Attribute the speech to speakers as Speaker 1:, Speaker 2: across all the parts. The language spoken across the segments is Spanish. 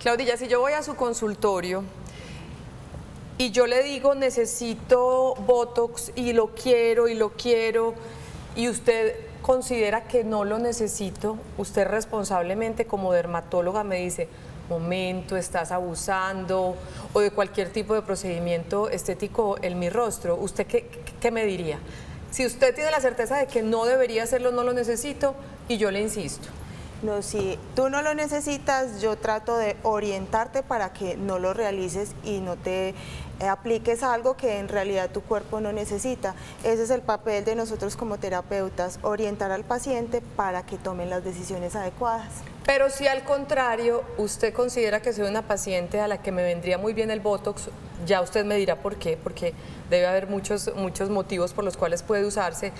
Speaker 1: Claudilla, si yo voy a su consultorio y yo le digo necesito Botox y lo quiero y usted considera que no lo necesito, usted responsablemente como dermatóloga me dice, momento, estás abusando, o de cualquier tipo de procedimiento estético en mi rostro, ¿usted qué me diría? Si usted tiene la certeza de que no debería hacerlo, no lo necesito, y yo le insisto.
Speaker 2: No, si tú no lo necesitas, yo trato de orientarte para que no lo realices y no te apliques algo que en realidad tu cuerpo no necesita. Ese es el papel de nosotros como terapeutas, orientar al paciente para que tomen las decisiones adecuadas.
Speaker 1: Pero si al contrario, usted considera que soy una paciente a la que me vendría muy bien el Botox, ya usted me dirá por qué, porque debe haber muchos motivos por los cuales puede usarse,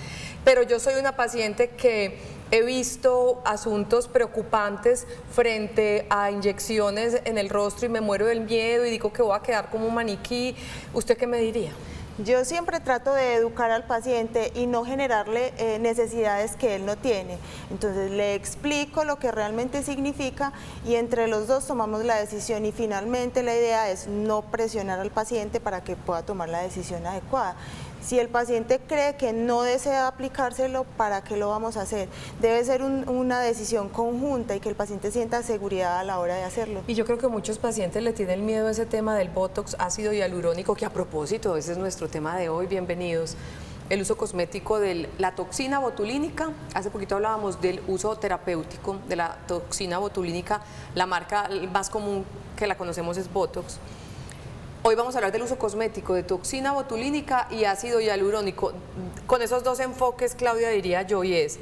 Speaker 1: pero yo soy una paciente que he visto asuntos preocupantes frente a inyecciones en el rostro y me muero del miedo y digo que voy a quedar como un maniquí. ¿Usted qué me diría?
Speaker 2: Yo siempre trato de educar al paciente y no generarle necesidades que él no tiene. Entonces le explico lo que realmente significa y entre los dos tomamos la decisión y finalmente la idea es no presionar al paciente para que pueda tomar la decisión adecuada. Si el paciente cree que no desea aplicárselo, ¿para qué lo vamos a hacer? Debe ser una decisión conjunta y que el paciente sienta seguridad a la hora de hacerlo.
Speaker 1: Y yo creo que muchos pacientes le tienen miedo a ese tema del Botox ácido hialurónico, que a propósito, ese es nuestro tema de hoy, bienvenidos. El uso cosmético de la toxina botulínica, hace poquito hablábamos del uso terapéutico de la toxina botulínica, la marca más común que la conocemos es Botox. Hoy vamos a hablar del uso cosmético de toxina botulínica y ácido hialurónico. Con esos dos enfoques, Claudia, diría yo, y es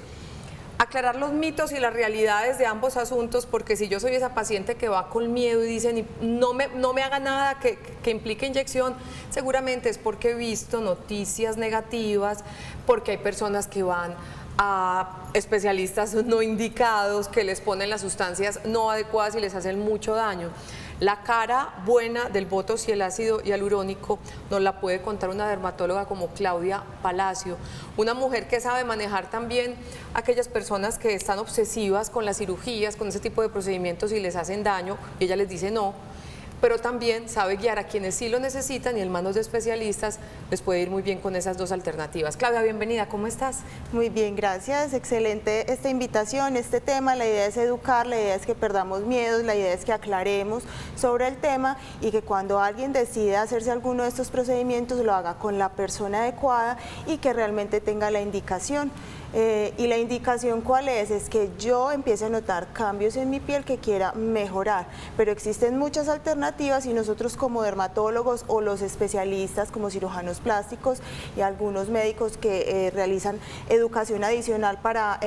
Speaker 1: aclarar los mitos y las realidades de ambos asuntos, porque si yo soy esa paciente que va con miedo y dicen no me haga nada que implique inyección, seguramente es porque he visto noticias negativas, porque hay personas que van a especialistas no indicados, que les ponen las sustancias no adecuadas y les hacen mucho daño. La cara buena del Botox y el ácido hialurónico nos la puede contar una dermatóloga como Claudia Palacio, una mujer que sabe manejar también a aquellas personas que están obsesivas con las cirugías, con ese tipo de procedimientos y les hacen daño, y ella les dice no, pero también sabe guiar a quienes sí lo necesitan y en manos de especialistas les puede ir muy bien con esas dos alternativas. Claudia, bienvenida, ¿cómo estás?
Speaker 2: Muy bien, gracias, excelente esta invitación, este tema, la idea es educar, la idea es que perdamos miedos, la idea es que aclaremos sobre el tema y que cuando alguien decida hacerse alguno de estos procedimientos lo haga con la persona adecuada y que realmente tenga la indicación. Y la indicación ¿cuál es? Es que yo empiece a notar cambios en mi piel que quiera mejorar, pero existen muchas alternativas y nosotros como dermatólogos o los especialistas como cirujanos plásticos y algunos médicos que realizan educación adicional para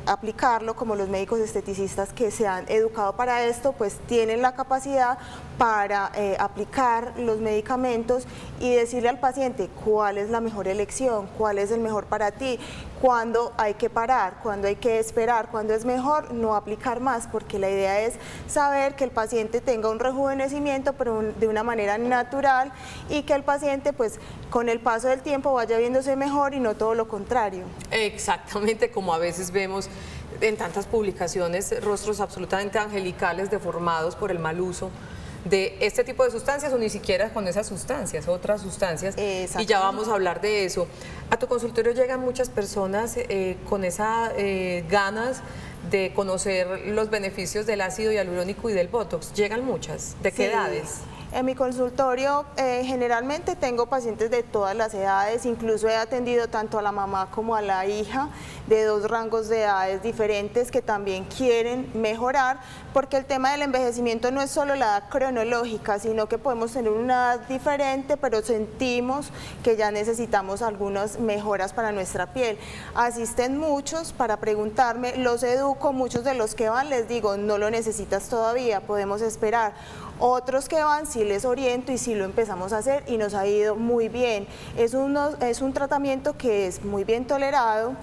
Speaker 2: aplicarlo, como los médicos esteticistas que se han educado para esto, pues tienen la capacidad para aplicar los medicamentos y decirle al paciente cuál es la mejor elección, cuál es el mejor para ti, cuándo hay que parar, cuándo hay que esperar, cuándo es mejor no aplicar más, porque la idea es saber que el paciente tenga un rejuvenecimiento, pero de una manera natural y que el paciente pues con el paso del tiempo vaya viéndose mejor y no todo lo contrario.
Speaker 1: Exactamente, como a veces vemos en tantas publicaciones rostros absolutamente angelicales deformados por el mal uso de este tipo de sustancias o ni siquiera con esas sustancias, otras sustancias, y ya vamos a hablar de eso. A tu consultorio llegan muchas personas con esas ganas de conocer los beneficios del ácido hialurónico y del Botox. ¿Llegan muchas? ¿De qué edades?
Speaker 2: En mi consultorio generalmente tengo pacientes de todas las edades, incluso he atendido tanto a la mamá como a la hija de dos rangos de edades diferentes que también quieren mejorar, porque el tema del envejecimiento no es solo la edad cronológica, sino que podemos tener una edad diferente, pero sentimos que ya necesitamos algunas mejoras para nuestra piel. Asisten muchos para preguntarme, los educo, muchos de los que van les digo, no lo necesitas todavía, podemos esperar. Otros que van sí les oriento y sí lo empezamos a hacer y nos ha ido muy bien. Es un tratamiento que es muy bien tolerado.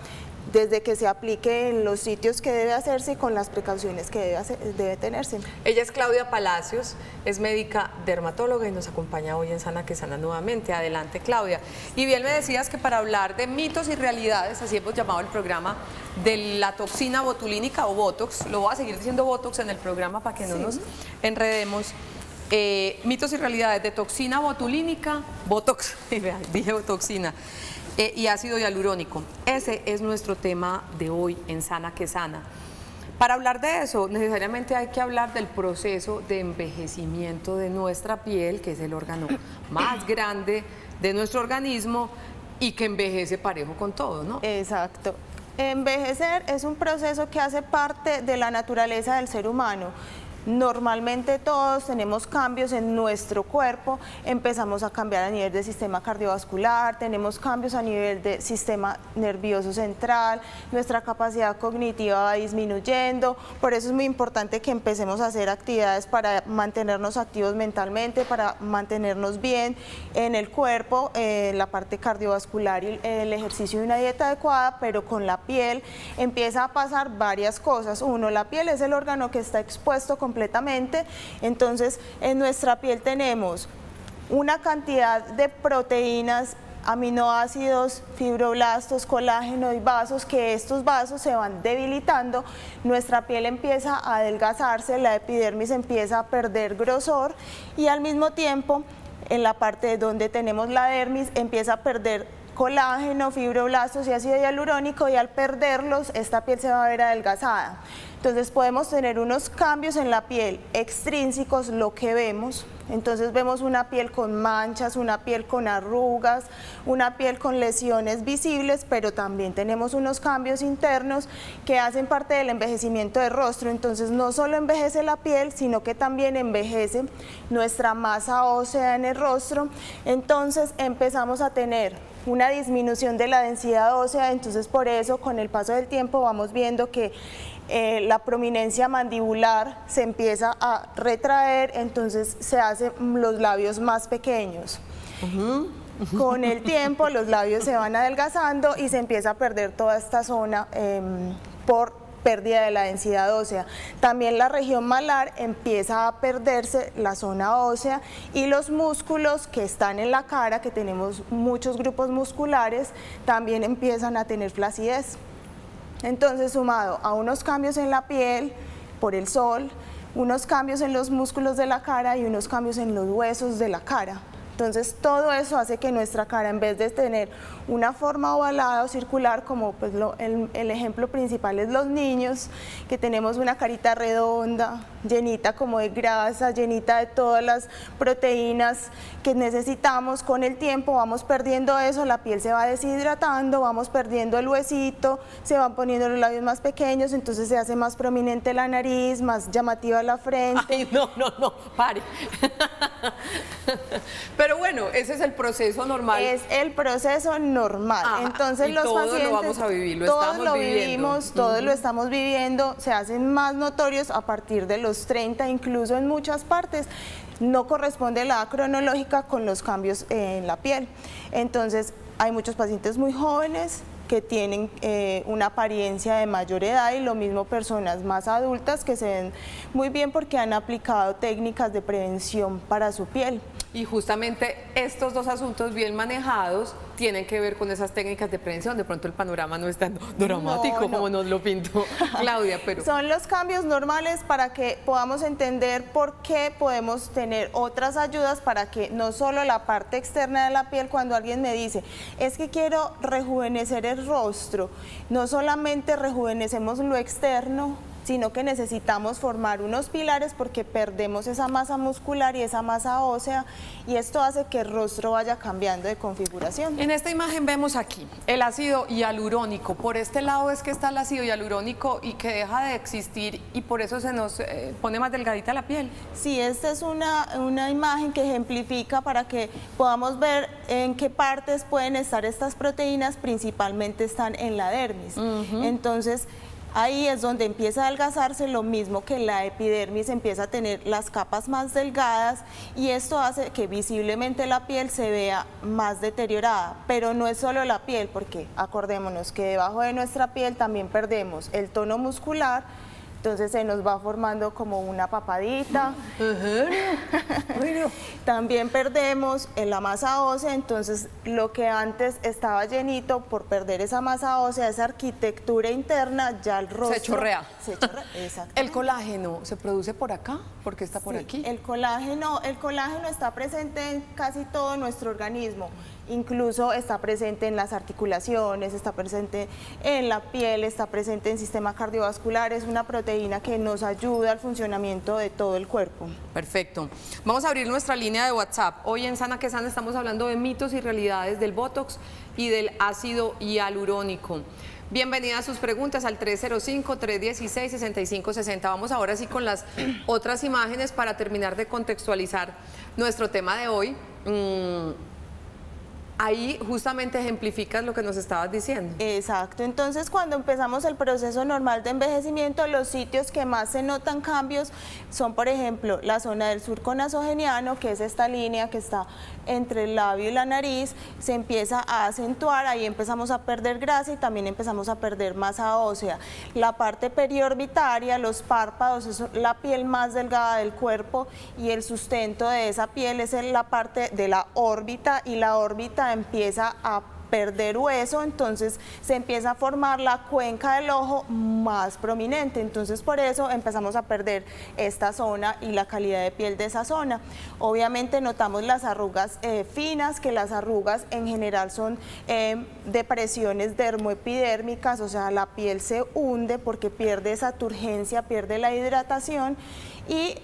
Speaker 2: desde que se aplique en los sitios que debe hacerse y con las precauciones que debe tenerse.
Speaker 1: Ella es Claudia Palacios, es médica dermatóloga y nos acompaña hoy en Sana que Sana nuevamente. Adelante, Claudia. Y bien me decías que para hablar de mitos y realidades, así hemos llamado el programa, de la toxina botulínica o Botox, lo voy a seguir diciendo Botox en el programa para que no nos enredemos. Mitos y realidades de toxina botulínica, Botox, dije toxina, y ácido hialurónico. Ese es nuestro tema de hoy en Sana que Sana. Para hablar de eso, necesariamente hay que hablar del proceso de envejecimiento de nuestra piel, que es el órgano más grande de nuestro organismo y que envejece parejo con todo, ¿no?
Speaker 2: Exacto. Envejecer es un proceso que hace parte de la naturaleza del ser humano. Normalmente todos tenemos cambios en nuestro cuerpo, empezamos a cambiar a nivel del sistema cardiovascular, tenemos cambios a nivel del sistema nervioso central, nuestra capacidad cognitiva va disminuyendo, por eso es muy importante que empecemos a hacer actividades para mantenernos activos mentalmente, para mantenernos bien en el cuerpo, la parte cardiovascular y el ejercicio y una dieta adecuada, pero con la piel empieza a pasar varias cosas. Uno, la piel es el órgano que está expuesto completamente, entonces en nuestra piel tenemos una cantidad de proteínas, aminoácidos, fibroblastos, colágeno y vasos, que estos vasos se van debilitando, nuestra piel empieza a adelgazarse, la epidermis empieza a perder grosor y al mismo tiempo en la parte donde tenemos la dermis empieza a perder colágeno, fibroblastos y ácido hialurónico, y al perderlos esta piel se va a ver adelgazada. Entonces podemos tener unos cambios en la piel extrínsecos, lo que vemos. Entonces vemos una piel con manchas, una piel con arrugas, una piel con lesiones visibles, pero también tenemos unos cambios internos que hacen parte del envejecimiento del rostro. Entonces no solo envejece la piel, sino que también envejece nuestra masa ósea en el rostro. Entonces empezamos a tener una disminución de la densidad ósea, entonces por eso con el paso del tiempo vamos viendo que la prominencia mandibular se empieza a retraer, entonces se hacen los labios más pequeños. Con el tiempo los labios se van adelgazando y se empieza a perder toda esta zona por pérdida de la densidad ósea. También la región malar empieza a perderse la zona ósea y los músculos que están en la cara, que tenemos muchos grupos musculares, también empiezan a tener flacidez. Entonces, sumado a unos cambios en la piel por el sol, unos cambios en los músculos de la cara y unos cambios en los huesos de la cara. Entonces todo eso hace que nuestra cara, en vez de tener una forma ovalada o circular, como pues el ejemplo principal es los niños, que tenemos una carita redonda, llenita como de grasa, llenita de todas las proteínas que necesitamos, con el tiempo vamos perdiendo eso, la piel se va deshidratando, vamos perdiendo el huesito, se van poniendo los labios más pequeños, entonces se hace más prominente la nariz, más llamativa la frente.
Speaker 1: Ay, no, pare. Pero bueno, ese es el proceso normal.
Speaker 2: Es el proceso normal.
Speaker 1: Ajá,
Speaker 2: entonces
Speaker 1: y
Speaker 2: los
Speaker 1: todos
Speaker 2: pacientes,
Speaker 1: lo vamos a vivir,
Speaker 2: todos lo vivimos, todos lo estamos viviendo, se hacen más notorios a partir de los 30, incluso en muchas partes no corresponde la edad cronológica con los cambios en la piel. Entonces hay muchos pacientes muy jóvenes que tienen una apariencia de mayor edad y lo mismo personas más adultas que se ven muy bien porque han aplicado técnicas de prevención para su piel.
Speaker 1: Y justamente estos dos asuntos bien manejados tienen que ver con esas técnicas de prevención. De pronto el panorama no es tan dramático como nos lo pintó Claudia, pero
Speaker 2: son los cambios normales para que podamos entender por qué podemos tener otras ayudas para que no solo la parte externa de la piel, cuando alguien me dice, es que quiero rejuvenecer el rostro, no solamente rejuvenecemos lo externo, sino que necesitamos formar unos pilares porque perdemos esa masa muscular y esa masa ósea y esto hace que el rostro vaya cambiando de configuración.
Speaker 1: En esta imagen vemos aquí el ácido hialurónico. Por este lado es que está el ácido hialurónico y que deja de existir y por eso se nos pone más delgadita la piel.
Speaker 2: Sí, esta es una imagen que ejemplifica para que podamos ver en qué partes pueden estar estas proteínas, principalmente están en la dermis. Entonces, Ahí es donde empieza a adelgazarse, lo mismo que la epidermis empieza a tener las capas más delgadas y esto hace que visiblemente la piel se vea más deteriorada, pero no es solo la piel, porque acordémonos que debajo de nuestra piel también perdemos el tono muscular, entonces se nos va formando como una papadita.
Speaker 1: Bueno.
Speaker 2: También perdemos la masa ósea, entonces lo que antes estaba llenito, por perder esa masa ósea, esa arquitectura interna, ya el rostro...
Speaker 1: Se chorrea.
Speaker 2: Se chorrea, exactamente.
Speaker 1: ¿El colágeno se produce por acá? ¿Por qué está por aquí?
Speaker 2: El colágeno está presente en casi todo nuestro organismo. Incluso está presente en las articulaciones, está presente en la piel, está presente en el sistema cardiovascular, es una proteína que nos ayuda al funcionamiento de todo el cuerpo.
Speaker 1: Perfecto. Vamos a abrir nuestra línea de WhatsApp. Hoy en Sana que Sana estamos hablando de mitos y realidades del Botox y del ácido hialurónico. Bienvenida a sus preguntas al 305-316-6560. Vamos ahora sí con las otras imágenes para terminar de contextualizar nuestro tema de hoy. Ahí justamente ejemplificas lo que nos estabas diciendo.
Speaker 2: Exacto, entonces cuando empezamos el proceso normal de envejecimiento, los sitios que más se notan cambios son, por ejemplo, la zona del surco nasogeniano, que es esta línea que está entre el labio y la nariz, se empieza a acentuar, ahí empezamos a perder grasa y también empezamos a perder masa ósea. La parte periorbitaria, los párpados, es la piel más delgada del cuerpo y el sustento de esa piel es la parte de la órbita y la órbita empieza a perder hueso, entonces se empieza a formar la cuenca del ojo más prominente, entonces por eso empezamos a perder esta zona y la calidad de piel de esa zona. Obviamente notamos las arrugas finas, que las arrugas en general son depresiones dermoepidérmicas, o sea, la piel se hunde porque pierde esa turgencia, pierde la hidratación y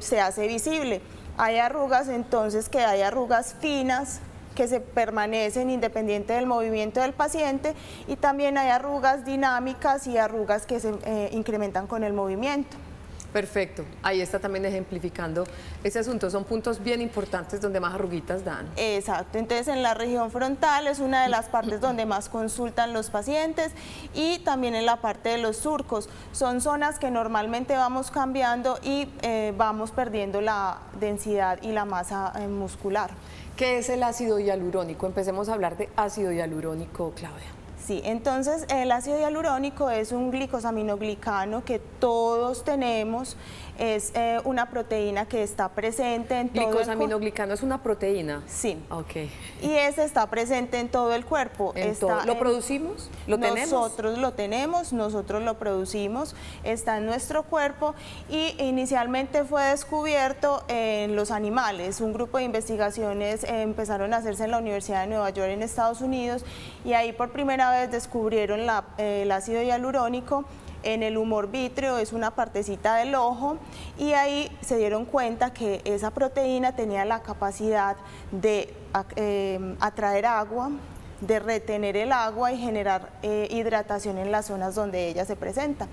Speaker 2: se hace visible. Hay arrugas entonces que hay arrugas finas, que se permanecen independiente del movimiento del paciente y también hay arrugas dinámicas y arrugas que se incrementan con el movimiento.
Speaker 1: Perfecto, ahí está también ejemplificando ese asunto, son puntos bien importantes donde más arruguitas dan.
Speaker 2: Exacto, entonces en la región frontal es una de las partes donde más consultan los pacientes y también en la parte de los surcos, son zonas que normalmente vamos cambiando y vamos perdiendo la densidad y la masa muscular.
Speaker 1: ¿Qué es el ácido hialurónico? Empecemos a hablar de ácido hialurónico, Claudia.
Speaker 2: Sí, entonces el ácido hialurónico es un glicosaminoglicano que todos tenemos, es una proteína que está presente en todo el cuerpo.
Speaker 1: ¿Glicosaminoglicano es una proteína?
Speaker 2: Sí.
Speaker 1: Ok.
Speaker 2: Y ese está presente en todo el cuerpo.
Speaker 1: ¿Lo producimos? ¿Lo tenemos?
Speaker 2: Nosotros lo tenemos, nosotros lo producimos, está en nuestro cuerpo y inicialmente fue descubierto en los animales. Un grupo de investigaciones empezaron a hacerse en la Universidad de Nueva York en Estados Unidos y ahí por primera vez descubrieron el ácido hialurónico en el humor vítreo, es una partecita del ojo y ahí se dieron cuenta que esa proteína tenía la capacidad de atraer agua, de retener el agua y generar hidratación en las zonas donde ella se presenta.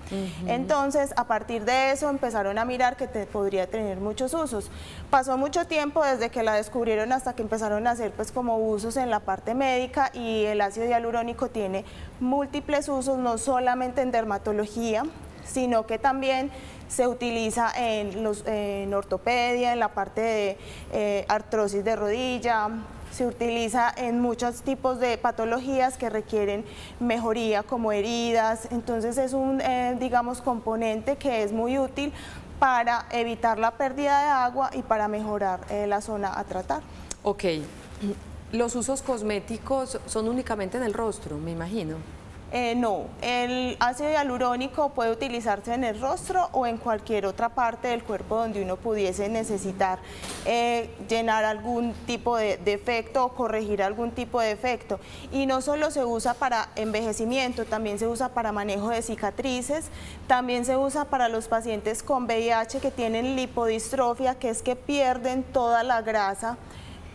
Speaker 2: Entonces, a partir de eso empezaron a mirar que podría tener muchos usos. Pasó mucho tiempo desde que la descubrieron hasta que empezaron a hacer pues como usos en la parte médica y el ácido hialurónico tiene múltiples usos, no solamente en dermatología, sino que también se utiliza en ortopedia, en la parte de artrosis de rodilla, se utiliza en muchos tipos de patologías que requieren mejoría como heridas, entonces es un, digamos, componente que es muy útil para evitar la pérdida de agua y para mejorar la zona a tratar.
Speaker 1: Ok, los usos cosméticos son únicamente en el rostro, me imagino.
Speaker 2: No, el ácido hialurónico puede utilizarse en el rostro o en cualquier otra parte del cuerpo donde uno pudiese necesitar llenar algún tipo de defecto o corregir algún tipo de defecto. Y no solo se usa para envejecimiento, también se usa para manejo de cicatrices, también se usa para los pacientes con VIH que tienen lipodistrofia, que es que pierden toda la grasa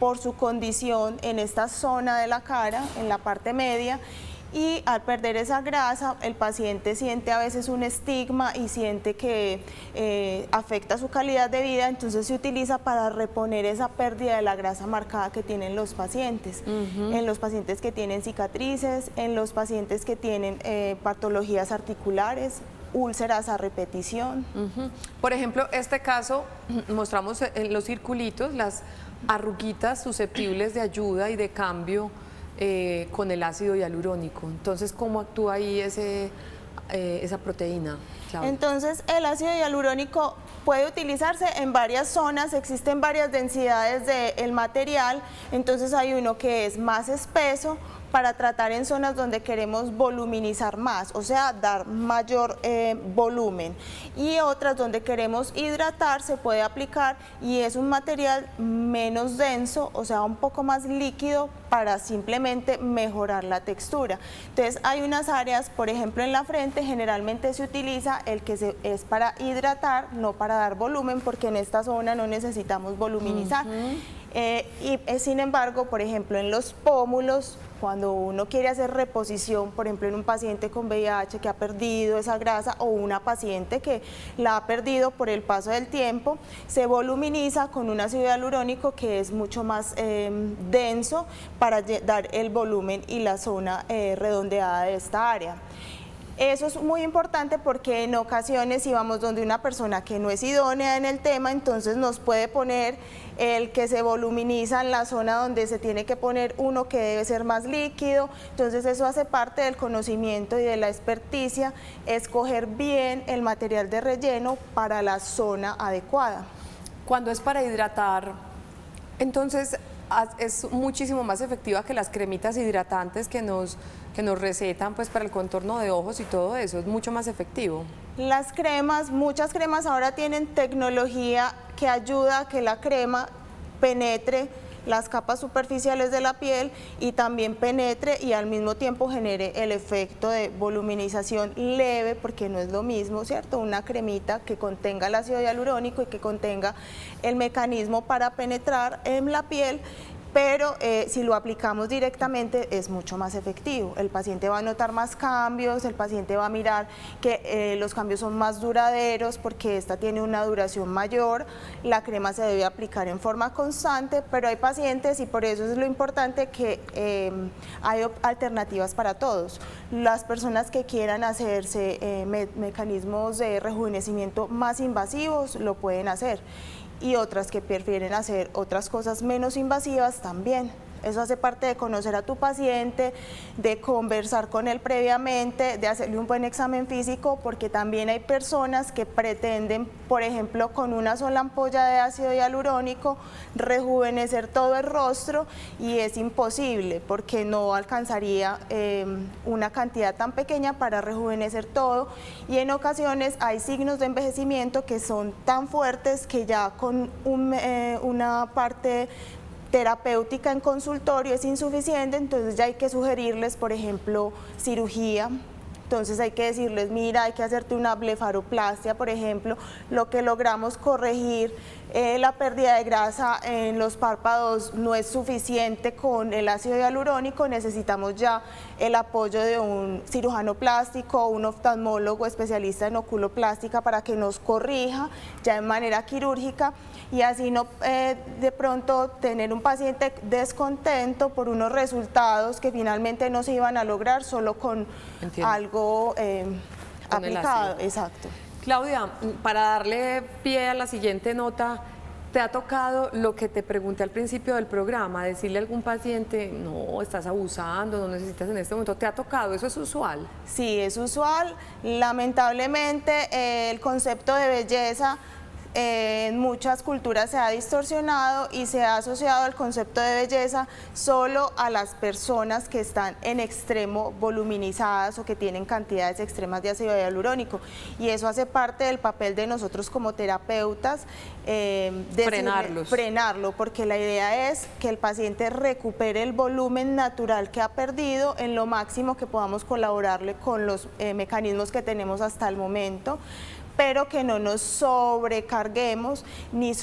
Speaker 2: por su condición en esta zona de la cara, en la parte media, y al perder esa grasa el paciente siente a veces un estigma y siente que afecta su calidad de vida, entonces se utiliza para reponer esa pérdida de la grasa marcada que tienen los pacientes, en los pacientes que tienen cicatrices, en los pacientes que tienen patologías articulares, úlceras a repetición.
Speaker 1: Por ejemplo, este caso mostramos en los circulitos las arruguitas susceptibles de ayuda y de cambio con el ácido hialurónico. Entonces, ¿cómo actúa ahí esa proteína, Claudia?
Speaker 2: Entonces, el ácido hialurónico puede utilizarse en varias zonas, existen varias densidades del material, entonces hay uno que es más espeso para tratar en zonas donde queremos voluminizar más, o sea, dar mayor volumen, y otras donde queremos hidratar se puede aplicar y es un material menos denso, o sea, un poco más líquido para simplemente mejorar la textura. Entonces hay unas áreas, por ejemplo en la frente, generalmente se utiliza el que es para hidratar, no para dar volumen, porque en esta zona no necesitamos voluminizar. Sin embargo, por ejemplo, en los pómulos, cuando uno quiere hacer reposición, por ejemplo, en un paciente con VIH que ha perdido esa grasa o una paciente que la ha perdido por el paso del tiempo, se voluminiza con un ácido hialurónico que es mucho más denso para dar el volumen y la zona redondeada de esta área. Eso es muy importante porque en ocasiones si vamos donde una persona que no es idónea en el tema, entonces nos puede poner el que se voluminiza en la zona donde se tiene que poner uno que debe ser más líquido, entonces eso hace parte del conocimiento y de la experticia, escoger bien el material de relleno para la zona adecuada.
Speaker 1: Cuando es para hidratar, entonces es muchísimo más efectiva que las cremitas hidratantes que nos recetan pues para el contorno de ojos y todo eso, es mucho más efectivo.
Speaker 2: Las cremas, muchas cremas ahora tienen tecnología que ayuda a que la crema penetre las capas superficiales de la piel y también penetre y al mismo tiempo genere el efecto de voluminización leve, porque no es lo mismo, ¿cierto? Una cremita que contenga el ácido hialurónico y que contenga el mecanismo para penetrar en la piel, pero si lo aplicamos directamente es mucho más efectivo. El paciente va a notar más cambios, el paciente va a mirar que los cambios son más duraderos porque esta tiene una duración mayor, la crema se debe aplicar en forma constante, pero hay pacientes, y por eso es lo importante que hay alternativas para todos. Las personas que quieran hacerse mecanismos de rejuvenecimiento más invasivos lo pueden hacer, y otras que prefieren hacer otras cosas menos invasivas también. Eso hace parte de conocer a tu paciente, de conversar con él previamente, de hacerle un buen examen físico, porque también hay personas que pretenden, por ejemplo, con una sola ampolla de ácido hialurónico, rejuvenecer todo el rostro, y es imposible porque no alcanzaría una cantidad tan pequeña para rejuvenecer todo, y en ocasiones hay signos de envejecimiento que son tan fuertes que ya con una parte terapéutica en consultorio es insuficiente, entonces ya hay que sugerirles, por ejemplo, cirugía. Entonces hay que decirles, mira, hay que hacerte una blefaroplastia, por ejemplo, lo que logramos corregir la pérdida de grasa en los párpados no es suficiente con el ácido hialurónico, necesitamos ya el apoyo de un cirujano plástico, un oftalmólogo especialista en oculoplástica para que nos corrija ya de manera quirúrgica, y así no de pronto tener un paciente descontento por unos resultados que finalmente no se iban a lograr solo con algo aplicado. Exacto.
Speaker 1: Claudia, para darle pie a la siguiente nota, ¿te ha tocado lo que te pregunté al principio del programa, decirle a algún paciente, no, estás abusando, no necesitas en este momento? ¿Te ha tocado? ¿Eso es usual?
Speaker 2: Sí, es usual. Lamentablemente el concepto de belleza en muchas culturas se ha distorsionado y se ha asociado el concepto de belleza solo a las personas que están en extremo voluminizadas o que tienen cantidades extremas de ácido hialurónico, y eso hace parte del papel de nosotros como terapeutas, frenarlo, porque la idea es que el paciente recupere el volumen natural que ha perdido en lo máximo que podamos colaborarle con los mecanismos que tenemos hasta el momento, pero que no nos sobrecarguemos ni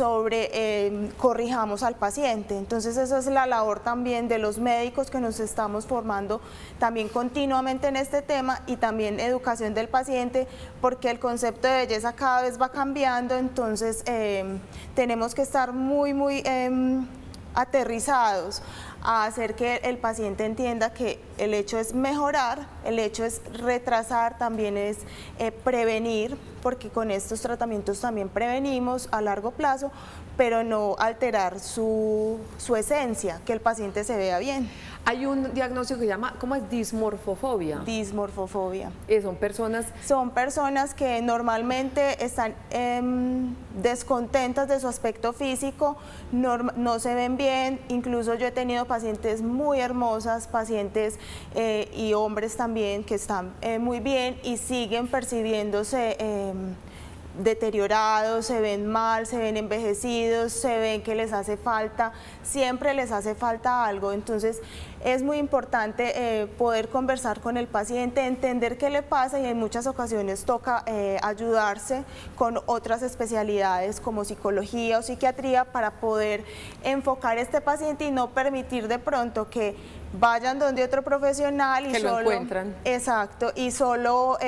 Speaker 2: corrijamos al paciente. Entonces esa es la labor también de los médicos que nos estamos formando también continuamente en este tema, y también educación del paciente, porque el concepto de belleza cada vez va cambiando. Entonces tenemos que estar muy aterrizados a hacer que el paciente entienda que el hecho es mejorar, el hecho es retrasar, también es prevenir, porque con estos tratamientos también prevenimos a largo plazo, pero no alterar su esencia, que el paciente se vea bien.
Speaker 1: Hay un diagnóstico que se llama, ¿cómo es? Dismorfofobia.
Speaker 2: Dismorfofobia.
Speaker 1: Son personas
Speaker 2: que normalmente están descontentas de su aspecto físico, no se ven bien. Incluso yo he tenido pacientes muy hermosas, pacientes y hombres también que están muy bien y siguen percibiéndose deteriorados, se ven mal, se ven envejecidos, se ven que les hace falta, siempre les hace falta algo. Entonces es muy importante poder conversar con el paciente, entender qué le pasa, y en muchas ocasiones toca ayudarse con otras especialidades como psicología o psiquiatría para poder enfocar a este paciente y no permitir de pronto que vayan donde otro profesional y
Speaker 1: que
Speaker 2: solo
Speaker 1: lo encuentran.
Speaker 2: Exacto, y solo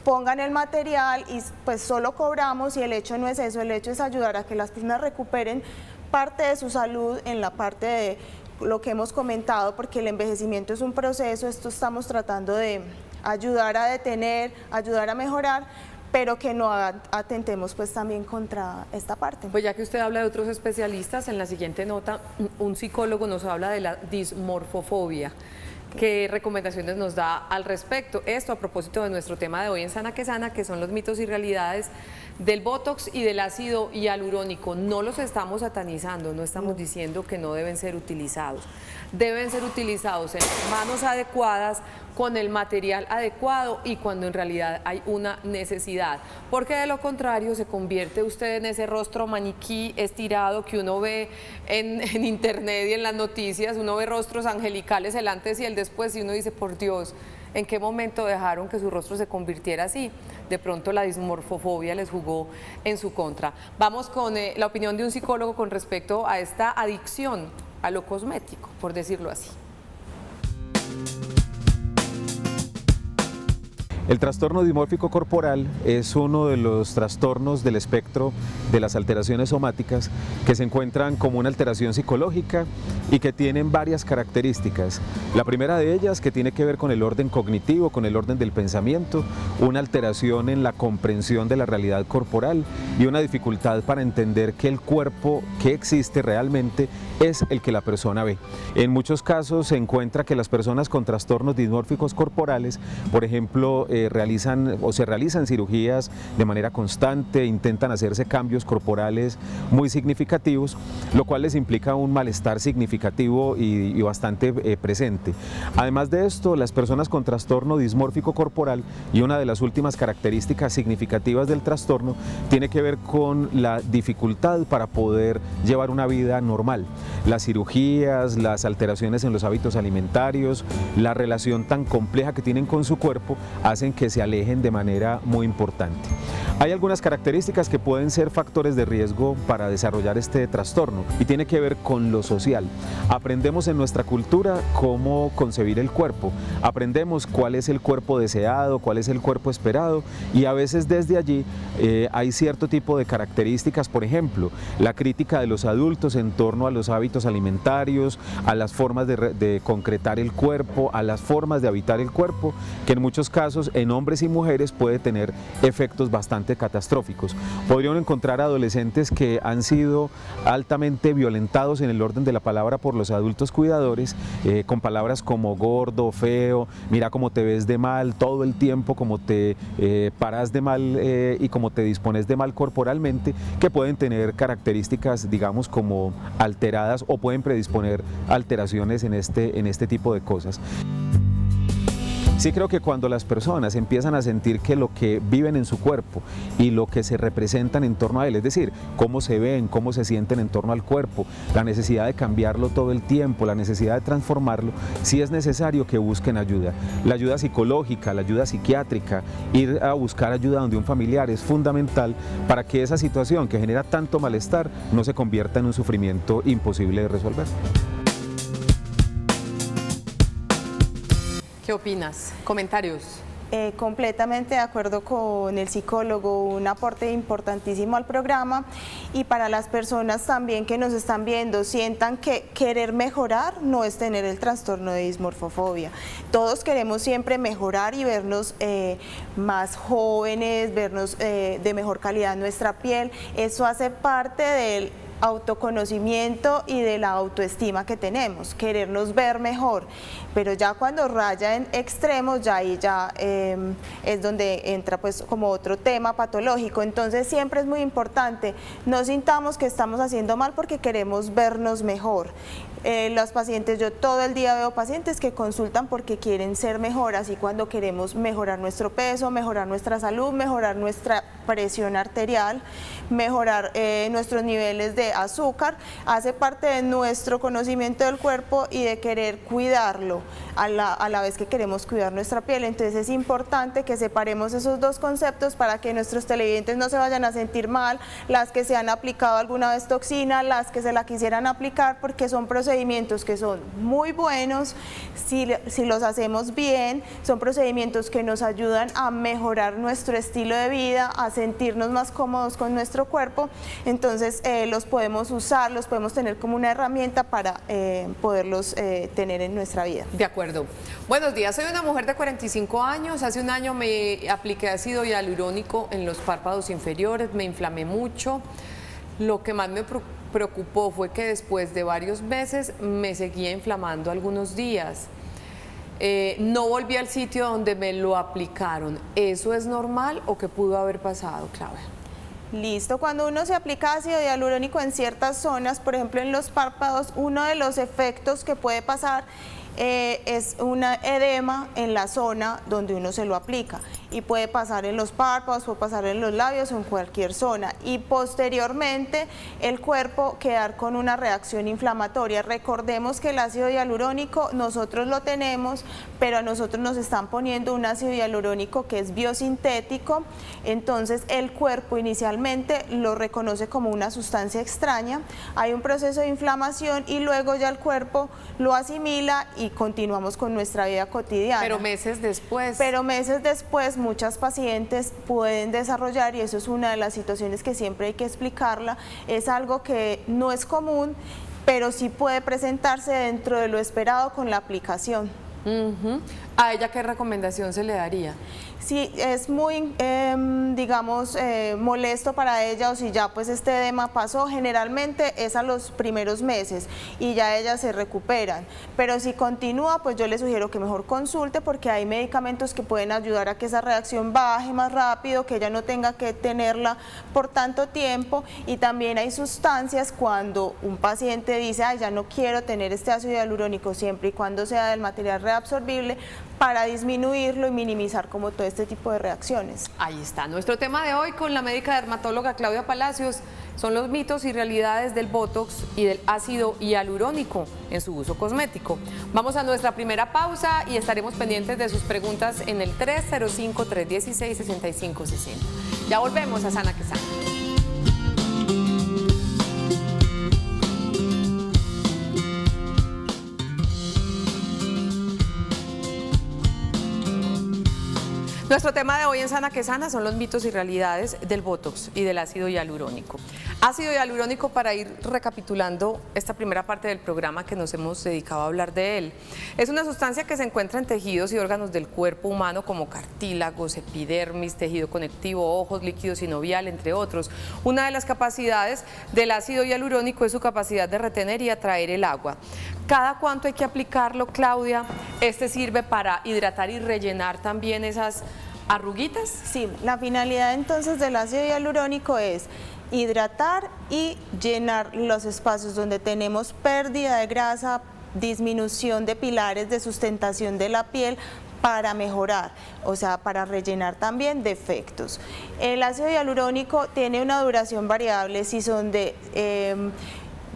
Speaker 2: pongan el material y pues solo cobramos, y el hecho no es eso, el hecho es ayudar a que las personas recuperen parte de su salud en la parte de lo que hemos comentado, porque el envejecimiento es un proceso. Esto estamos tratando de ayudar a detener, ayudar a mejorar, pero que no atentemos pues también contra esta parte.
Speaker 1: Pues ya que usted habla de otros especialistas, en la siguiente nota un psicólogo nos habla de la dismorfofobia. ¿Qué recomendaciones nos da al respecto? Esto a propósito de nuestro tema de hoy en Sana que Sana, que son los mitos y realidades del Botox y del ácido hialurónico. No los estamos satanizando, no estamos diciendo que no deben ser utilizados. Deben ser utilizados en manos adecuadas, con el material adecuado y cuando en realidad hay una necesidad, porque de lo contrario se convierte usted en ese rostro maniquí estirado que uno ve en internet y en las noticias. Uno ve rostros angelicales, el antes y el después, y uno dice, por Dios, ¿en qué momento dejaron que su rostro se convirtiera así? De pronto la dismorfofobia les jugó en su contra. Vamos con la opinión de un psicólogo con respecto a esta adicción a lo cosmético, por decirlo así.
Speaker 3: El trastorno dismórfico corporal es uno de los trastornos del espectro de las alteraciones somáticas que se encuentran como una alteración psicológica y que tienen varias características. La primera de ellas, que tiene que ver con el orden cognitivo, con el orden del pensamiento, una alteración en la comprensión de la realidad corporal y una dificultad para entender que el cuerpo que existe realmente es el que la persona ve. En muchos casos se encuentra que las personas con trastornos dismórficos corporales, por ejemplo, se realizan cirugías de manera constante, intentan hacerse cambios corporales muy significativos, lo cual les implica un malestar significativo y bastante presente. Además de esto, las personas con trastorno dismórfico corporal, y una de las últimas características significativas del trastorno, tiene que ver con la dificultad para poder llevar una vida normal. Las cirugías, las alteraciones en los hábitos alimentarios, la relación tan compleja que tienen con su cuerpo, hacen que se alejen de manera muy importante. Hay algunas características que pueden ser factores de riesgo para desarrollar este trastorno y tiene que ver con lo social. Aprendemos en nuestra cultura cómo concebir el cuerpo, aprendemos cuál es el cuerpo deseado, cuál es el cuerpo esperado, y a veces desde allí hay cierto tipo de características, por ejemplo, la crítica de los adultos en torno a los hábitos alimentarios, a las formas de concretar el cuerpo, a las formas de habitar el cuerpo, que en muchos casos en hombres y mujeres puede tener efectos bastante catastróficos. Podrían encontrar adolescentes que han sido altamente violentados en el orden de la palabra por los adultos cuidadores, con palabras como gordo, feo, mira cómo te ves de mal, todo el tiempo cómo te paras de mal y cómo te dispones de mal corporalmente, que pueden tener características, digamos, como alteradas o pueden predisponer alteraciones en este tipo de cosas. Sí creo que cuando las personas empiezan a sentir que lo que viven en su cuerpo y lo que se representan en torno a él, es decir, cómo se ven, cómo se sienten en torno al cuerpo, la necesidad de cambiarlo todo el tiempo, la necesidad de transformarlo, sí es necesario que busquen ayuda. La ayuda psicológica, la ayuda psiquiátrica, ir a buscar ayuda donde un familiar es fundamental para que esa situación que genera tanto malestar no se convierta en un sufrimiento imposible de resolver.
Speaker 1: ¿Qué opinas? ¿Comentarios?
Speaker 2: Completamente de acuerdo con el psicólogo, un aporte importantísimo al programa, y para las personas también que nos están viendo, sientan que querer mejorar no es tener el trastorno de dismorfofobia. Todos queremos siempre mejorar y vernos más jóvenes, vernos de mejor calidad en nuestra piel. Eso hace parte del autoconocimiento y de la autoestima que tenemos, querernos ver mejor, pero ya cuando raya en extremos, ya ahí ya es donde entra pues como otro tema patológico. Entonces siempre es muy importante, no sintamos que estamos haciendo mal porque queremos vernos mejor. Los pacientes, yo todo el día veo pacientes que consultan porque quieren ser mejor, así cuando queremos mejorar nuestro peso, mejorar nuestra salud, mejorar nuestra presión arterial, mejorar nuestros niveles de azúcar, hace parte de nuestro conocimiento del cuerpo y de querer cuidarlo a la vez que queremos cuidar nuestra piel. Entonces es importante que separemos esos dos conceptos para que nuestros televidentes no se vayan a sentir mal, las que se han aplicado alguna vez toxina, las que se la quisieran aplicar, porque son procedimientos que son muy buenos, si los hacemos bien, son procedimientos que nos ayudan a mejorar nuestro estilo de vida, a sentirnos más cómodos con nuestro cuerpo. Entonces los podemos usar, los podemos tener como una herramienta para poderlos tener en nuestra vida.
Speaker 1: De acuerdo. Buenos días, soy una mujer de 45 años, hace un año me apliqué ácido hialurónico en los párpados inferiores, me inflamé mucho. Lo que más me preocupó fue que después de varios meses me seguía inflamando algunos días. No volví al sitio donde me lo aplicaron. ¿Eso es normal o qué pudo haber pasado, Claudia?
Speaker 2: Listo, cuando uno se aplica ácido hialurónico en ciertas zonas, por ejemplo en los párpados, uno de los efectos que puede pasar es una edema en la zona donde uno se lo aplica, y puede pasar en los párpados, puede pasar en los labios o en cualquier zona, y posteriormente el cuerpo quedar con una reacción inflamatoria. Recordemos que el ácido hialurónico nosotros lo tenemos, pero a nosotros nos están poniendo un ácido hialurónico que es biosintético, entonces el cuerpo inicialmente lo reconoce como una sustancia extraña, hay un proceso de inflamación y luego ya el cuerpo lo asimila y continuamos con nuestra vida cotidiana.
Speaker 1: Pero meses después.
Speaker 2: Pero meses después muchas pacientes pueden desarrollar, y eso es una de las situaciones que siempre hay que explicarla, es algo que no es común, pero sí puede presentarse dentro de lo esperado con la aplicación.
Speaker 1: ¿A ella qué recomendación se le daría?
Speaker 2: Si es muy, digamos, molesto para ella, o si ya pues este edema pasó, generalmente es a los primeros meses y ya ellas se recuperan, pero si continúa, pues yo le sugiero que mejor consulte, porque hay medicamentos que pueden ayudar a que esa reacción baje más rápido, que ella no tenga que tenerla por tanto tiempo. Y también hay sustancias cuando un paciente dice, ay, ya no quiero tener este ácido hialurónico, siempre y cuando sea del material reabsorbible, para disminuirlo y minimizar como todo este tipo de reacciones.
Speaker 1: Ahí está, nuestro tema de hoy con la médica dermatóloga Claudia Palacios son los mitos y realidades del Botox y del ácido hialurónico en su uso cosmético. Vamos a nuestra primera pausa y estaremos pendientes de sus preguntas en el 305-316-6560. Ya volvemos a Sana que Sana. Nuestro tema de hoy en Sana que Sana son los mitos y realidades del Botox y del ácido hialurónico. Ácido hialurónico, para ir recapitulando esta primera parte del programa que nos hemos dedicado a hablar de él. Es una sustancia que se encuentra en tejidos y órganos del cuerpo humano como cartílagos, epidermis, tejido conectivo, ojos, líquido sinovial, entre otros. Una de las capacidades del ácido hialurónico es su capacidad de retener y atraer el agua. ¿Cada cuánto hay que aplicarlo, Claudia? ¿Este sirve para hidratar y rellenar también esas arruguitas?
Speaker 2: Sí, la finalidad entonces del ácido hialurónico es hidratar y llenar los espacios donde tenemos pérdida de grasa, disminución de pilares de sustentación de la piel, para mejorar, o sea, para rellenar también defectos. El ácido hialurónico tiene una duración variable, si son de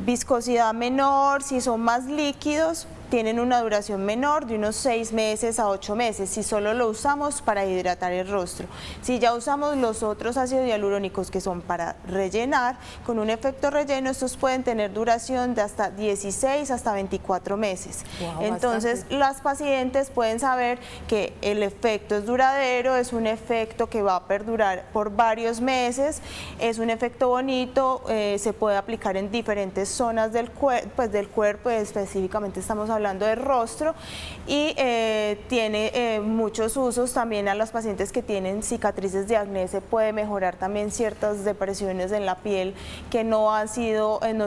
Speaker 2: viscosidad menor, si son más líquidos, tienen una duración menor de unos 6 meses a 8 meses, si solo lo usamos para hidratar el rostro. Si ya usamos los otros ácidos hialurónicos que son para rellenar, con un efecto relleno, estos pueden tener duración de hasta 16 hasta 24 meses.
Speaker 1: Wow,
Speaker 2: entonces,
Speaker 1: bastante.
Speaker 2: las pacientes pueden saber que el efecto es duradero, es un efecto que va a perdurar por varios meses, es un efecto bonito, se puede aplicar en diferentes zonas del cuerpo, específicamente estamos hablando del rostro, y tiene muchos usos también a los pacientes que tienen cicatrices de acné. Se puede mejorar también ciertas depresiones en la piel que no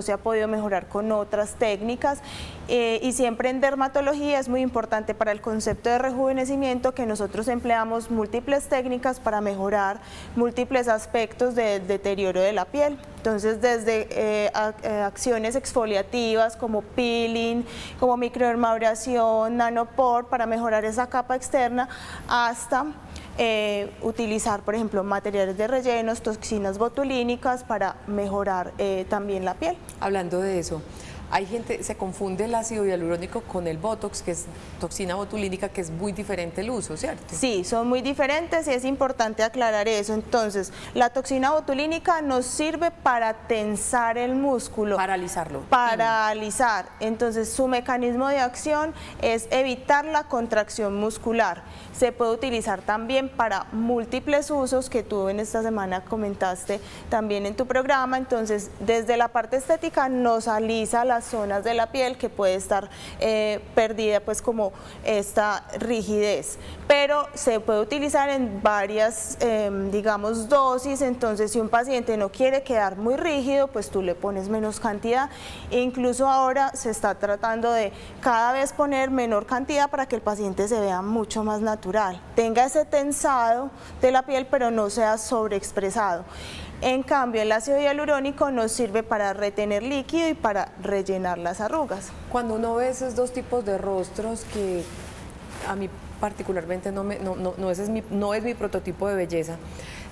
Speaker 2: se ha podido mejorar con otras técnicas. Y siempre en dermatología es muy importante para el concepto de rejuvenecimiento que nosotros empleamos múltiples técnicas para mejorar múltiples aspectos del deterioro de la piel. Entonces, desde acciones exfoliativas como peeling, como microdermabrasión, nanopore para mejorar esa capa externa, hasta utilizar, por ejemplo, materiales de rellenos, toxinas botulínicas para mejorar también la piel.
Speaker 1: Hablando de eso, hay gente, se confunde el ácido hialurónico con el Botox, que es toxina botulínica, que es muy diferente el uso, ¿cierto?
Speaker 2: Sí, son muy diferentes y es importante aclarar eso. Entonces, la toxina botulínica nos sirve para tensar el músculo.
Speaker 1: Paralizarlo.
Speaker 2: Paralizar. Entonces, su mecanismo de acción es evitar la contracción muscular. Se puede utilizar también para múltiples usos que tú en esta semana comentaste también en tu programa. Entonces, desde la parte estética nos alisa las zonas de la piel que puede estar perdida, pues como esta rigidez, pero se puede utilizar en varias, digamos, dosis. Entonces, si un paciente no quiere quedar muy rígido, pues tú le pones menos cantidad, e incluso ahora se está tratando de cada vez poner menor cantidad para que el paciente se vea mucho más natural, tenga ese tensado de la piel, pero no sea sobreexpresado. En cambio, el ácido hialurónico nos sirve para retener líquido y para rellenar las arrugas.
Speaker 1: Cuando uno ve esos dos tipos de rostros, que a mí particularmente no es mi prototipo de belleza,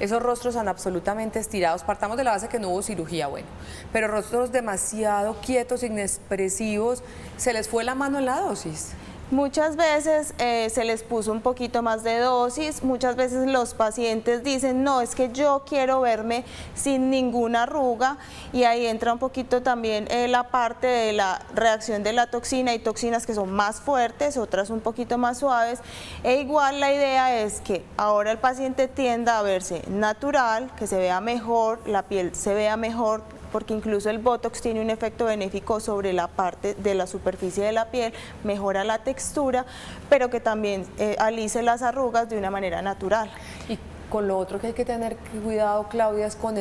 Speaker 1: esos rostros tan absolutamente estirados, partamos de la base que no hubo cirugía, bueno, pero rostros demasiado quietos, inexpresivos, ¿se les fue la mano en la dosis?
Speaker 2: Muchas veces se les puso un poquito más de dosis, muchas veces los pacientes dicen, no, es que yo quiero verme sin ninguna arruga, y ahí entra un poquito también la parte de la reacción de la toxina. Hay toxinas que son más fuertes, otras un poquito más suaves, e igual la idea es que ahora el paciente tienda a verse natural, que se vea mejor, la piel se vea mejor, porque incluso el Botox tiene un efecto benéfico sobre la parte de la superficie de la piel, mejora la textura, pero que también alice las arrugas de una manera natural.
Speaker 1: Y con lo otro que hay que tener cuidado, Claudia, es con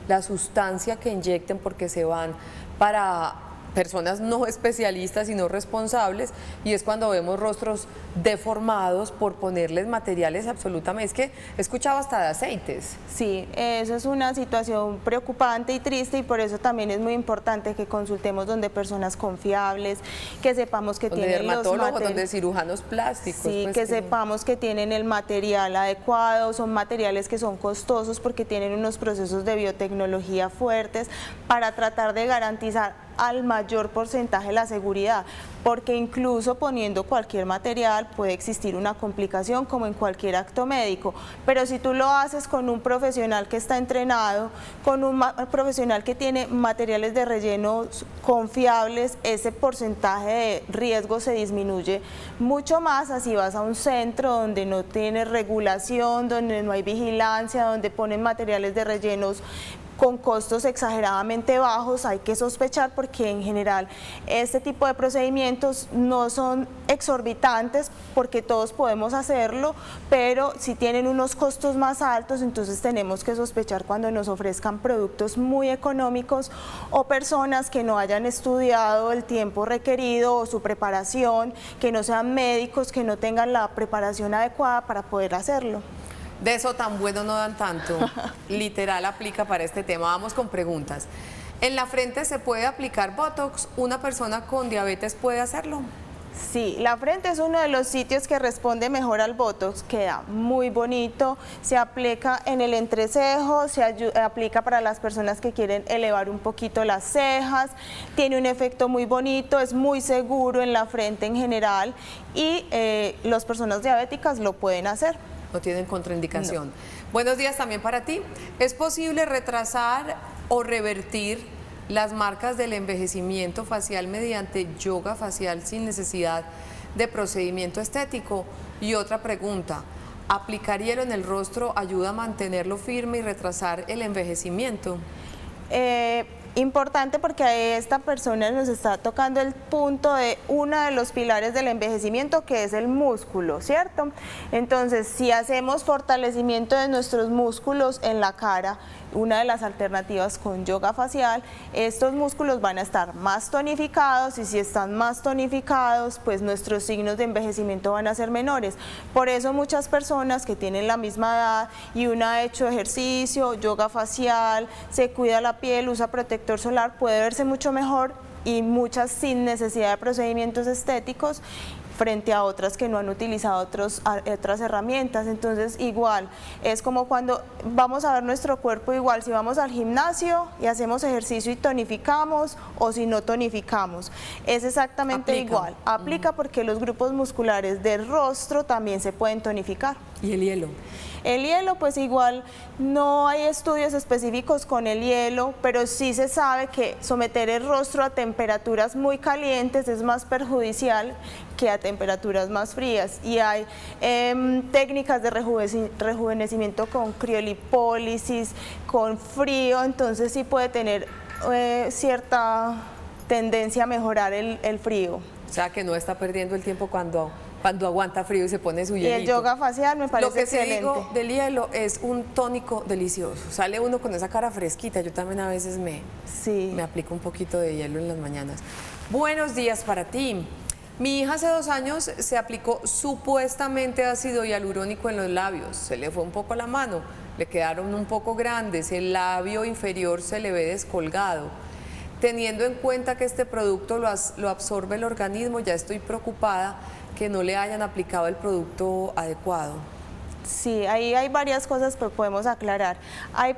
Speaker 1: la sustancia que inyecten, porque se van para personas no especialistas y no responsables, y es cuando vemos rostros deformados por ponerles materiales absolutamente, es que he escuchado hasta de aceites.
Speaker 2: Sí, eso es una situación preocupante y triste, y por eso también es muy importante que consultemos donde personas confiables, que sepamos que
Speaker 1: Donde
Speaker 2: tienen los
Speaker 1: dermatólogos,
Speaker 2: materiales.
Speaker 1: donde cirujanos plásticos.
Speaker 2: Sí,
Speaker 1: pues,
Speaker 2: que sepamos que tienen el material adecuado. Son materiales que son costosos porque tienen unos procesos de biotecnología fuertes para tratar de garantizar al mayor porcentaje la seguridad, porque incluso poniendo cualquier material puede existir una complicación como en cualquier acto médico, pero si tú lo haces con un profesional que está entrenado, con un profesional que tiene materiales de relleno confiables, ese porcentaje de riesgo se disminuye mucho más. Así vas a un centro donde no tiene regulación, donde no hay vigilancia, donde ponen materiales de rellenos con costos exageradamente bajos, hay que sospechar, porque en general este tipo de procedimientos no son exorbitantes, porque todos podemos hacerlo, pero si tienen unos costos más altos, entonces tenemos que sospechar cuando nos ofrezcan productos muy económicos o personas que no hayan estudiado el tiempo requerido o su preparación, que no sean médicos, que no tengan la preparación adecuada para poder hacerlo.
Speaker 1: De eso tan bueno no dan tanto, literal aplica para este tema. Vamos con preguntas. ¿En la frente se puede aplicar Botox? ¿Una persona con diabetes puede hacerlo?
Speaker 2: Sí, la frente es uno de los sitios que responde mejor al Botox, queda muy bonito, se aplica en el entrecejo, aplica para las personas que quieren elevar un poquito las cejas, tiene un efecto muy bonito, es muy seguro en la frente en general y las personas diabéticas lo pueden hacer.
Speaker 1: No tienen contraindicación. No. Buenos días también para ti. ¿Es posible retrasar o revertir las marcas del envejecimiento facial mediante yoga facial sin necesidad de procedimiento estético? Y otra pregunta, ¿aplicar hielo en el rostro ayuda a mantenerlo firme y retrasar el envejecimiento?
Speaker 2: Importante porque a esta persona nos está tocando el punto de uno de los pilares del envejecimiento, que es el músculo, ¿cierto? Entonces, si hacemos fortalecimiento de nuestros músculos en la cara, una de las alternativas con yoga facial, estos músculos van a estar más tonificados y si están más tonificados, pues nuestros signos de envejecimiento van a ser menores. Por eso muchas personas que tienen la misma edad y una ha hecho ejercicio, yoga facial, se cuida la piel, usa protector solar, puede verse mucho mejor y muchas sin necesidad de procedimientos estéticos frente a otras que no han utilizado otras herramientas. Entonces igual, es como cuando vamos a ver nuestro cuerpo igual, si vamos al gimnasio y hacemos ejercicio y tonificamos o si no tonificamos, es exactamente igual, aplica porque los grupos musculares del rostro también se pueden tonificar.
Speaker 1: ¿Y el hielo?
Speaker 2: El hielo, pues igual no hay estudios específicos con el hielo, pero sí se sabe que someter el rostro a temperaturas muy calientes es más perjudicial que a temperaturas más frías. Y hay técnicas de rejuvenecimiento con criolipólisis, con frío, entonces sí puede tener cierta tendencia a mejorar el frío.
Speaker 1: O sea que no está perdiendo el tiempo cuando aguanta frío y se pone su hielito.
Speaker 2: Y el yoga facial me parece excelente.
Speaker 1: Lo que digo del hielo es un tónico delicioso. Sale uno con esa cara fresquita. Yo también a veces me aplico un poquito de hielo en las mañanas. Buenos días para ti. Mi hija hace 2 años se aplicó supuestamente ácido hialurónico en los labios. Se le fue un poco la mano, le quedaron un poco grandes, el labio inferior se le ve descolgado. Teniendo en cuenta que este producto lo absorbe el organismo, ya estoy preocupada que no le hayan aplicado el producto adecuado.
Speaker 2: Sí, ahí hay varias cosas que podemos aclarar. Hay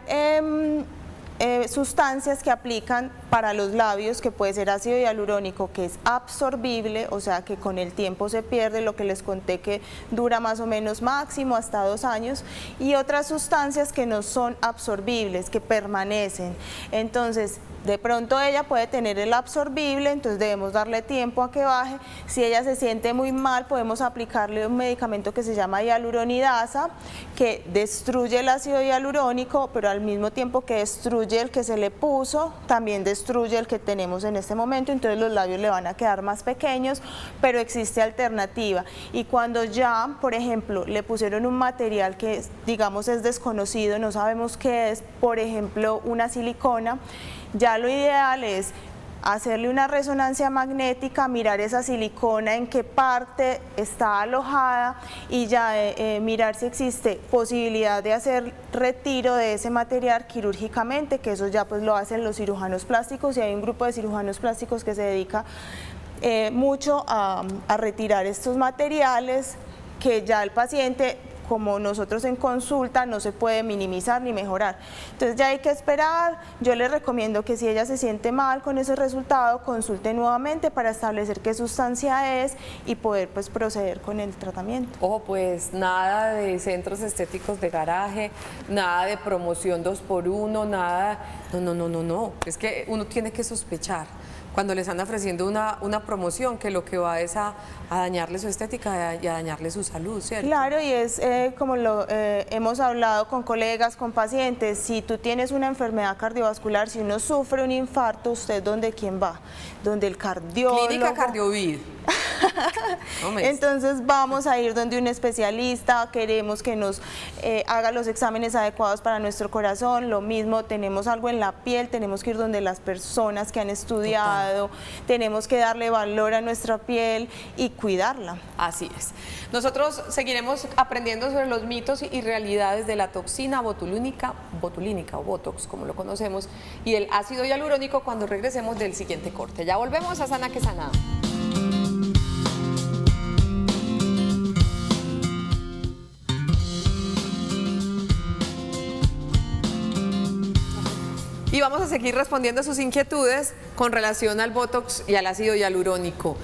Speaker 2: sustancias que aplican para los labios, que puede ser ácido hialurónico, que es absorbible, o sea que con el tiempo se pierde, lo que les conté que dura más o menos máximo hasta 2 años, y otras sustancias que no son absorbibles, que permanecen. Entonces, de pronto ella puede tener el absorbible, entonces debemos darle tiempo a que baje. Si ella se siente muy mal, podemos aplicarle un medicamento que se llama hialuronidasa, que destruye el ácido hialurónico, pero al mismo tiempo que destruye el que se le puso, también destruye el que tenemos en este momento, entonces los labios le van a quedar más pequeños, pero existe alternativa. Y cuando ya, por ejemplo, le pusieron un material que digamos es desconocido, no sabemos qué es, por ejemplo una silicona, ya lo ideal es hacerle una resonancia magnética, mirar esa silicona en qué parte está alojada y ya mirar si existe posibilidad de hacer retiro de ese material quirúrgicamente, que eso ya pues lo hacen los cirujanos plásticos y hay un grupo de cirujanos plásticos que se dedica mucho a retirar estos materiales que ya el paciente, como nosotros en consulta, no se puede minimizar ni mejorar. Entonces ya hay que esperar. Yo les recomiendo que si ella se siente mal con ese resultado, consulte nuevamente para establecer qué sustancia es y poder pues proceder con el tratamiento.
Speaker 1: Ojo, pues nada de centros estéticos de garaje, nada de promoción 2x1, nada, no, es que uno tiene que sospechar cuando le están ofreciendo una promoción que lo que va es a dañarle su estética y a dañarle su salud, ¿cierto?
Speaker 2: Claro, y es como lo hemos hablado con colegas, con pacientes, si tú tienes una enfermedad cardiovascular, si uno sufre un infarto, ¿usted dónde quién va? Donde el cardiólogo.
Speaker 1: Clínica Cardiovid.
Speaker 2: Entonces vamos a ir donde un especialista, queremos que nos haga los exámenes adecuados para nuestro corazón, lo mismo, tenemos algo en la piel, tenemos que ir donde las personas que han estudiado, tenemos que darle valor a nuestra piel y cuidarla.
Speaker 1: Así es. Nosotros seguiremos aprendiendo sobre los mitos y realidades de la toxina botulínica o Botox, como lo conocemos, y el ácido hialurónico cuando regresemos del siguiente corte. Ya volvemos a Sana que Sanada. Y vamos a seguir respondiendo sus inquietudes con relación al Botox y al ácido hialurónico.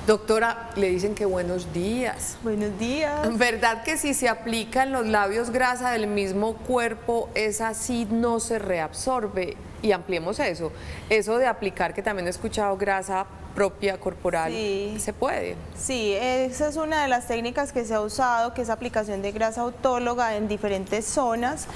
Speaker 1: Doctora, le dicen que buenos días.
Speaker 2: Buenos días.
Speaker 1: ¿Verdad que si se aplica en los labios grasa del mismo cuerpo, esa sí no se reabsorbe? Y ampliemos eso. Eso de aplicar, que también he escuchado, grasa propia corporal,
Speaker 2: sí,
Speaker 1: ¿se puede?
Speaker 2: Sí, esa es una de las técnicas que se ha usado, que es aplicación de grasa autóloga en diferentes zonas.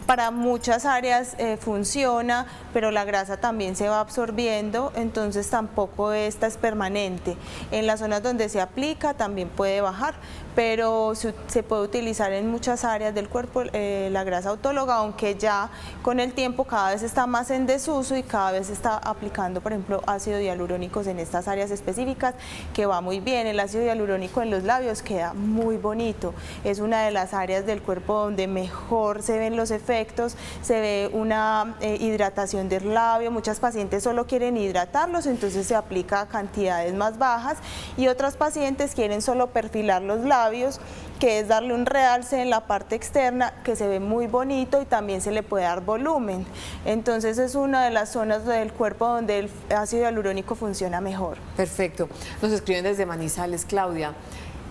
Speaker 2: Para muchas áreas funciona, pero la grasa también se va absorbiendo, entonces tampoco esta es permanente. En las zonas donde se aplica también puede bajar, pero se puede utilizar en muchas áreas del cuerpo la grasa autóloga, aunque ya con el tiempo cada vez está más en desuso y cada vez se está aplicando, por ejemplo, ácido hialurónico en estas áreas específicas, que va muy bien. El ácido hialurónico en los labios queda muy bonito, es una de las áreas del cuerpo donde mejor se ven los efectos, se ve una hidratación del labio. Muchas pacientes solo quieren hidratarlos, entonces se aplica a cantidades más bajas, y otras pacientes quieren solo perfilar los labios, que es darle un realce en la parte externa que se ve muy bonito y también se le puede dar volumen. Entonces es una de las zonas del cuerpo donde el ácido hialurónico funciona mejor.
Speaker 1: Perfecto. Nos escriben desde Manizales, Claudia.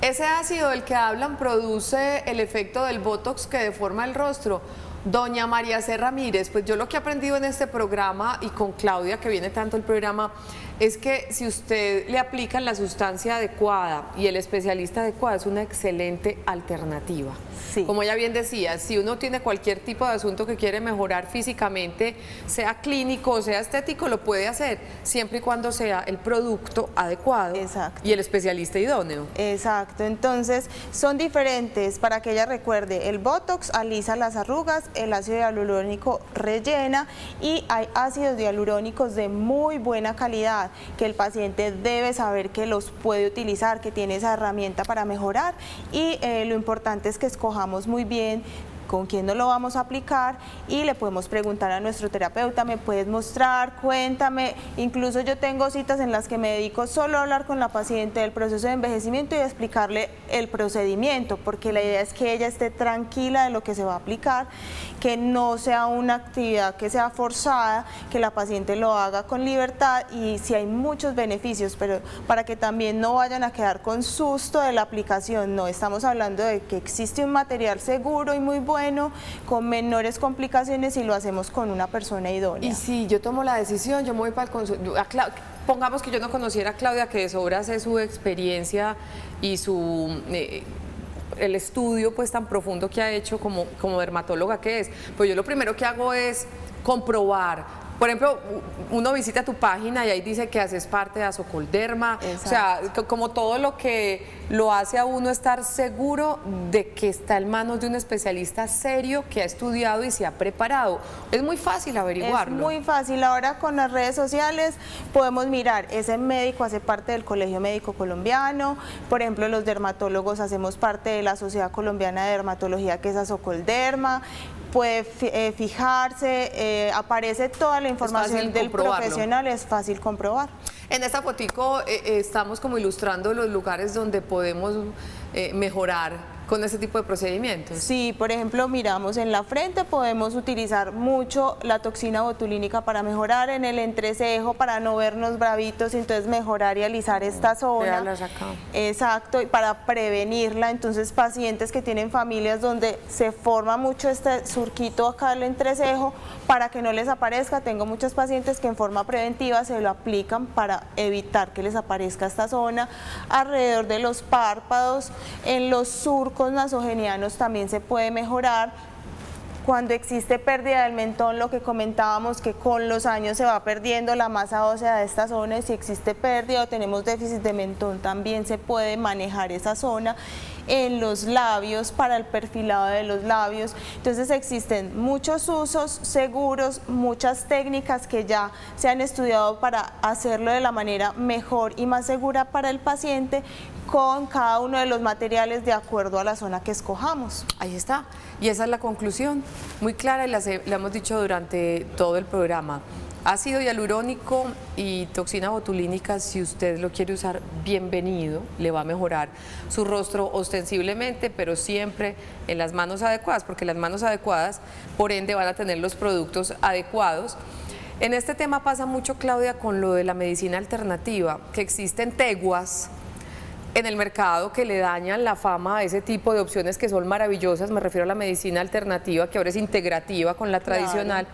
Speaker 1: ¿Ese ácido del que hablan produce el efecto del Botox que deforma el rostro? Doña María C. Ramírez, pues yo lo que he aprendido en este programa y con Claudia, que viene tanto el programa, es que si usted le aplican la sustancia adecuada y el especialista adecuado, es una excelente alternativa.
Speaker 2: Sí.
Speaker 1: Como ella bien decía, si uno tiene cualquier tipo de asunto que quiere mejorar físicamente, sea clínico o sea estético, lo puede hacer, siempre y cuando sea el producto adecuado.
Speaker 2: Exacto.
Speaker 1: Y el especialista idóneo.
Speaker 2: Exacto, entonces son diferentes, para que ella recuerde: el Botox alisa las arrugas, el ácido hialurónico rellena, y hay ácidos hialurónicos de muy buena calidad que el paciente debe saber que los puede utilizar, que tiene esa herramienta para mejorar, y lo importante es que escojamos muy bien con quién no lo vamos a aplicar, y le podemos preguntar a nuestro terapeuta: ¿me puedes mostrar? Cuéntame. Incluso yo tengo citas en las que me dedico solo a hablar con la paciente del proceso de envejecimiento y a explicarle el procedimiento, porque la idea es que ella esté tranquila de lo que se va a aplicar, que no sea una actividad que sea forzada, que la paciente lo haga con libertad, y sí hay muchos beneficios, pero para que también no vayan a quedar con susto de la aplicación. No, estamos hablando de que existe un material seguro y muy bueno, con menores complicaciones, y lo hacemos con una persona idónea.
Speaker 1: Y si yo tomo la decisión, yo me voy para el consultorio. Pongamos que yo no conociera a Claudia, que de sobra hace su experiencia y el estudio pues tan profundo que ha hecho como dermatóloga que es. Pues yo lo primero que hago es comprobar. Por ejemplo, uno visita tu página y ahí dice que haces parte de Asocolderma. Exacto. O sea, como todo lo que lo hace a uno estar seguro de que está en manos de un especialista serio que ha estudiado y se ha preparado. Es muy fácil averiguarlo.
Speaker 2: Es muy fácil. Ahora con las redes sociales podemos mirar, ese médico hace parte del Colegio Médico Colombiano. Por ejemplo, los dermatólogos hacemos parte de la Sociedad Colombiana de Dermatología, que es Asocolderma. Puede fijarse, aparece toda la información del profesional, es fácil comprobar.
Speaker 1: En esta fotico estamos como ilustrando los lugares donde podemos mejorar con ese tipo de procedimientos.
Speaker 2: Sí, por ejemplo, miramos en la frente, podemos utilizar mucho la toxina botulínica para mejorar, en el entrecejo para no vernos bravitos, entonces mejorar y alisar esta zona.
Speaker 1: Véalas acá.
Speaker 2: Exacto, y para prevenirla. Entonces pacientes que tienen familias donde se forma mucho este surquito acá del entrecejo, para que no les aparezca, tengo muchos pacientes que en forma preventiva se lo aplican para evitar que les aparezca esta zona. Alrededor de los párpados, en los surcos nasogenianos también se puede mejorar. Cuando existe pérdida del mentón, lo que comentábamos, que con los años se va perdiendo la masa ósea de esta zona, y si existe pérdida o tenemos déficit de mentón, también se puede manejar esa zona. En los labios, para el perfilado de los labios. Entonces existen muchos usos seguros, muchas técnicas que ya se han estudiado para hacerlo de la manera mejor y más segura para el paciente, con cada uno de los materiales de acuerdo a la zona que escojamos.
Speaker 1: Ahí está. Y esa es la conclusión, muy clara y la hemos dicho durante todo el programa. Ácido hialurónico y toxina botulínica, si usted lo quiere usar, bienvenido, le va a mejorar su rostro ostensiblemente, pero siempre en las manos adecuadas, porque las manos adecuadas, por ende, van a tener los productos adecuados. En este tema pasa mucho, Claudia, con lo de la medicina alternativa, que existen teguas en el mercado que le dañan la fama a ese tipo de opciones que son maravillosas. Me refiero a la medicina alternativa, que ahora es integrativa con la tradicional.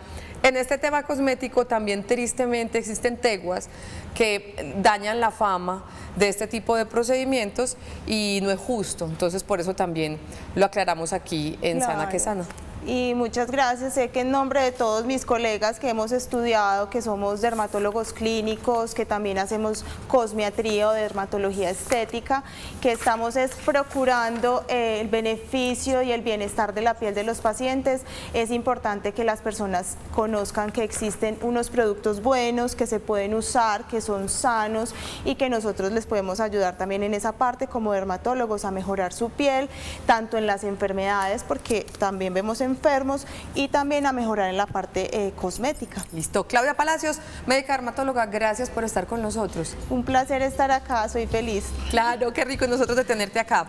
Speaker 1: En este tema cosmético también tristemente existen teguas que dañan la fama de este tipo de procedimientos y no es justo. Entonces por eso también lo aclaramos aquí en Sana que Sana.
Speaker 2: Y muchas gracias. Sé que en nombre de todos mis colegas que hemos estudiado, que somos dermatólogos clínicos, que también hacemos cosmiatría o dermatología estética, que estamos procurando el beneficio y el bienestar de la piel de los pacientes, es importante que las personas conozcan que existen unos productos buenos, que se pueden usar, que son sanos y que nosotros les podemos ayudar también en esa parte como dermatólogos a mejorar su piel, tanto en las enfermedades, porque también vemos enfermos, y también a mejorar en la parte cosmética.
Speaker 1: Listo. Claudia Palacios, médica dermatóloga, gracias por estar con nosotros.
Speaker 2: Un placer estar acá, soy feliz.
Speaker 1: Claro, qué rico nosotros de tenerte acá.